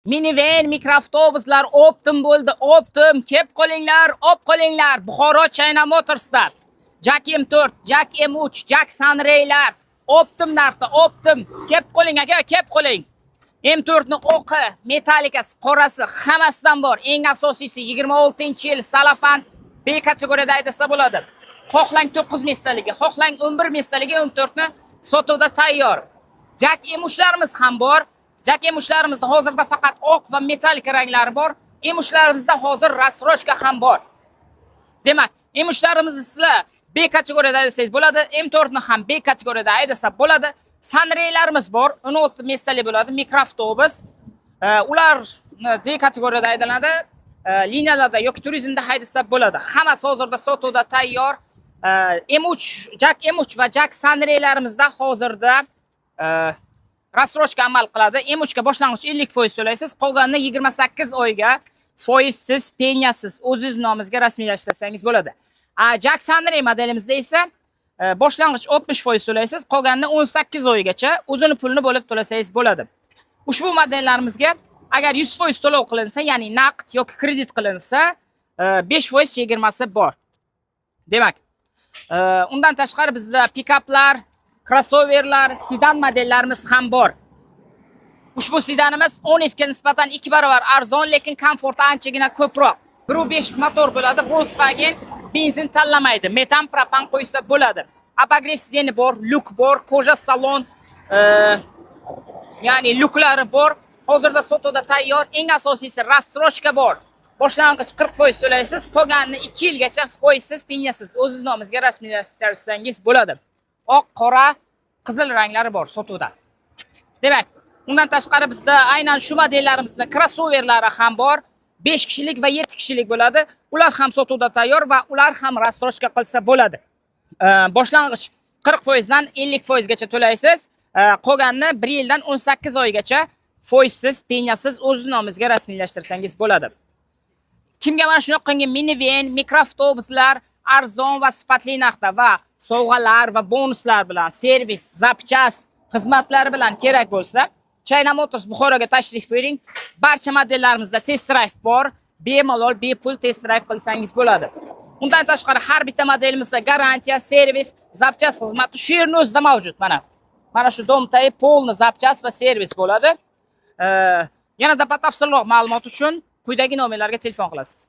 Minivan, mikroavtobuslar optim bo'ldi, optim. Kep qolinglar, op qolinglar. Buxoro China Motors'da. Jack M4, Jack M3, Jack Sunray'lar. Optim narxda, optim. Kep qoling aka, kep qoling. M4 o'qi, metallikasi, qorasi hammasidan bor. Eng asosiysi 26-yil salafan B kategoriyada aydasa bo'ladi. Xohlang 9 mestaligi, xohlang 11 mestaligi M4 sotuvda tayyor. Jack M3'larimiz ham bor. Jack M3'larimizda hozirda faqat oq va metallik ranglari bor. M3'larimizda hozir rasrochka ham bor. Demak, M3'larimizni sizlar B kategoriyada aydasangiz bo'ladi, M4 ham B kategoriyada aydasa bo'ladi. Sunray'larimiz bor, 16 mestali bo'ladi, mikroavtobus. Ular D kategoriyada aydanadi. Liniyalarda yoki turizmda haydasa bo'ladi. Hammasi hozirda sotuvda tayyor. M3, Jack M3 va Jack Sunray'larimizda hozirda rasrochka amal qiladi. M3 ga boshlang'ich 50% to'laysiz, qolganini 28 oyga foizsiz, penyasiz o'zingiz nomingizga rasmiylashtirsangiz bo'ladi. Jack Sunray modelimizda esa boshlang'ich 60% to'laysiz, qolganini 18 oygacha o'zini pulini bo'lib to'lasangiz bo'ladi. Ushbu modellarimizga agar 100% to'lov qilinsa, ya'ni naqd yoki kredit qilinsa, 5% chegirmasi bor. Demak, undan tashqari bizda pikaplar, crossoverlar, sedan modellarimiz ham bor. Ushbu sedanimiz 10 ga nisbatan 2 barobar arzon, lekin komforti anchagina ko'proq. 1.5 motor bo'ladi. Volkswagen benzin tanlamaydi. Metan, propan qo'ysa bo'ladi. Abagrev sideni bor, luk bor, koja salon, ya'ni luklari bor. Hozirda sotuvda tayyor. Eng asosiysi rasrochka bor. Boshlang'ich 40% to'laysiz, qolganini 2 yilgacha foizsiz, penyasiz o'zingiz nomingizga rasmiylashtirsangiz bo'ladi. Oq, qora, qizil ranglari bor sotuvda. Demak, undan tashqari bizda aynan shu modellarimizda crossoverlari ham bor. 5 kishilik va 7 kishilik bo'ladi. Ular ham sotuvda tayyor va ular ham rasrochka qilsa bo'ladi. Boshlang'ich 40% dan 50% gacha to'laysiz. Qolganini 1 yildan 18 oygacha foizsiz, penyasiz o'z nomingizga rasmiylashtirsangiz bo'ladi. Kimga mana shunaqangi minivan, mikroavtobuslar arzon va sifatli narxda va sovg'alar va bonuslar bilan, servis, zapchas xizmatlari bilan kerak bo'lsa, China Motors Buxoroga tashrif buyuring. Barcha modellarimizda test drive bor. Bemalol bepul test drive qilsangiz bo'ladi. Undan tashqari har bitta modelimizda garantiya, servis, zapchas xizmati shu yerning o'zida mavjud. Mana shu domtay polni zapchas va servis bo'ladi. Yanada batafsilroq ma'lumot uchun quyidagi nomerlarga telefon qilasiz.